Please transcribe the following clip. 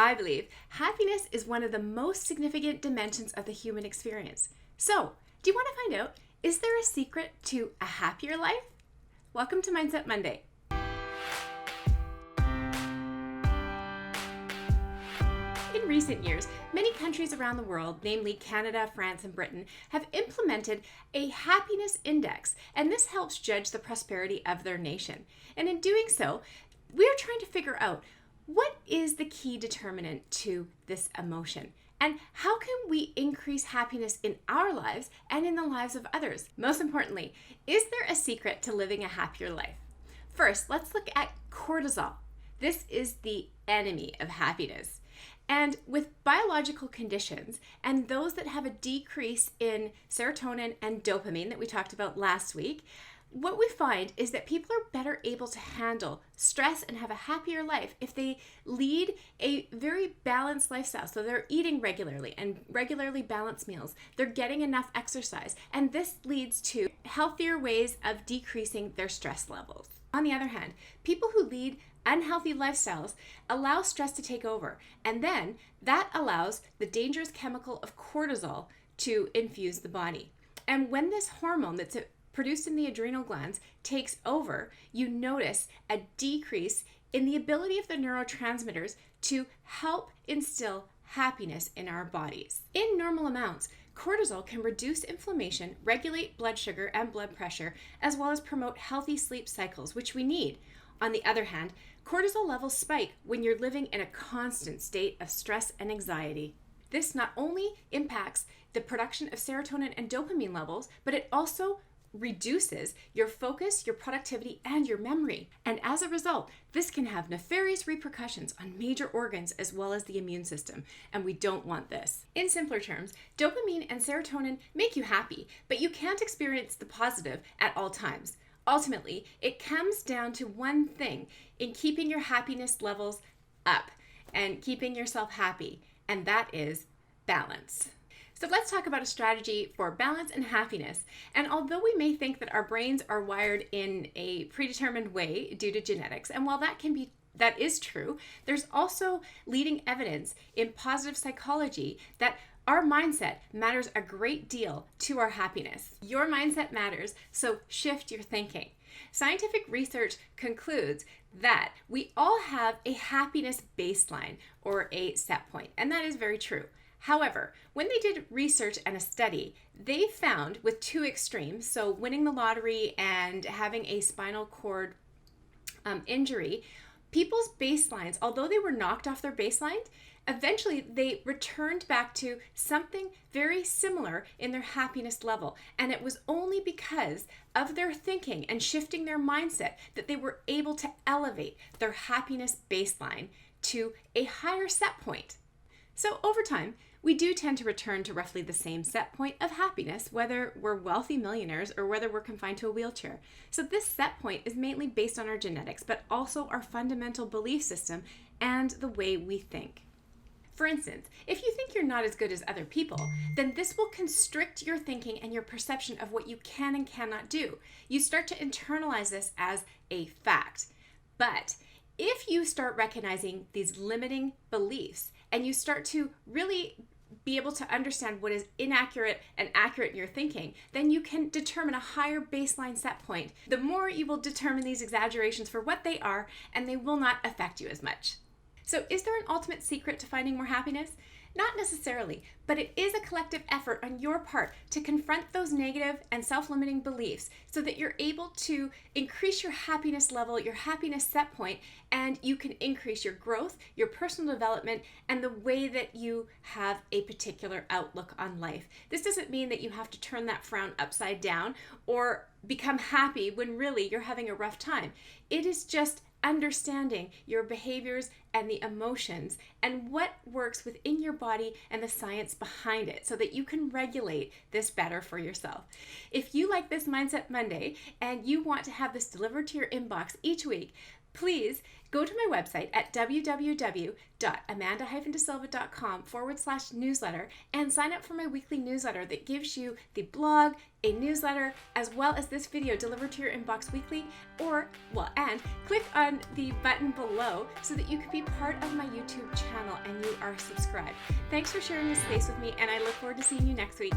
I believe happiness is one of the most significant dimensions of the human experience. So, do you want to find out, is there a secret to a happier life? Welcome to Mindset Monday. In recent years, many countries around the world, namely Canada, France, and Britain, have implemented a happiness index, and this helps judge the prosperity of their nation. And in doing so, we are trying to figure out what is the key determinant to this emotion, and how can we increase happiness in our lives and in the lives of others? Most importantly, is there a secret to living a happier life? First, let's look at cortisol. This is the enemy of happiness. And with biological conditions and those that have a decrease in serotonin and dopamine that we talked about last week, what we find is that people are better able to handle stress and have a happier life if they lead a very balanced lifestyle. So they're eating regularly and regularly balanced meals. They're getting enough exercise. And this leads to healthier ways of decreasing their stress levels. On the other hand, people who lead unhealthy lifestyles allow stress to take over. And then that allows the dangerous chemical of cortisol to infuse the body. And when this hormone that's produced in the adrenal glands takes over, you notice a decrease in the ability of the neurotransmitters to help instill happiness in our bodies. In normal amounts, cortisol can reduce inflammation, regulate blood sugar and blood pressure, as well as promote healthy sleep cycles, which we need. On the other hand, cortisol levels spike when you're living in a constant state of stress and anxiety. This not only impacts the production of serotonin and dopamine levels, but it also reduces your focus, your productivity, and your memory. And as a result, this can have nefarious repercussions on major organs as well as the immune system, and we don't want this. In simpler terms, dopamine and serotonin make you happy, but you can't experience the positive at all times. Ultimately, it comes down to one thing in keeping your happiness levels up and keeping yourself happy, and that is balance. So let's talk about a strategy for balance and happiness. And although we may think that our brains are wired in a predetermined way due to genetics, and while that is true, there's also leading evidence in positive psychology that our mindset matters a great deal to our happiness. Your mindset matters, so shift your thinking. Scientific research concludes that we all have a happiness baseline or a set point, and that is very true. However, when they did research and a study, they found with two extremes, so winning the lottery and having a spinal cord injury, people's baselines, although they were knocked off their baseline, eventually they returned back to something very similar in their happiness level. And it was only because of their thinking and shifting their mindset that they were able to elevate their happiness baseline to a higher set point. So over time, we do tend to return to roughly the same set point of happiness, whether we're wealthy millionaires or whether we're confined to a wheelchair. So this set point is mainly based on our genetics, but also our fundamental belief system and the way we think. For instance, if you think you're not as good as other people, then this will constrict your thinking and your perception of what you can and cannot do. You start to internalize this as a fact. But if you start recognizing these limiting beliefs and you start to really be able to understand what is inaccurate and accurate in your thinking, then you can determine a higher baseline set point. The more you will determine these exaggerations for what they are, and they will not affect you as much. So is there an ultimate secret to finding more happiness? Not necessarily, but it is a collective effort on your part to confront those negative and self-limiting beliefs so that you're able to increase your happiness level, your happiness set point, and you can increase your growth, your personal development, and the way that you have a particular outlook on life. This doesn't mean that you have to turn that frown upside down or become happy when really you're having a rough time. It is just understanding your behaviors and the emotions and what works within your body and the science behind it so that you can regulate this better for yourself. If you like this Mindset Monday and you want to have this delivered to your inbox each week, please go to my website at www.amanda-desilva.com/newsletter and sign up for my weekly newsletter that gives you the blog, a newsletter, as well as this video delivered to your inbox weekly, and click on the button below so that you can be part of my YouTube channel and are subscribed. Thanks for sharing this space with me, and I look forward to seeing you next week.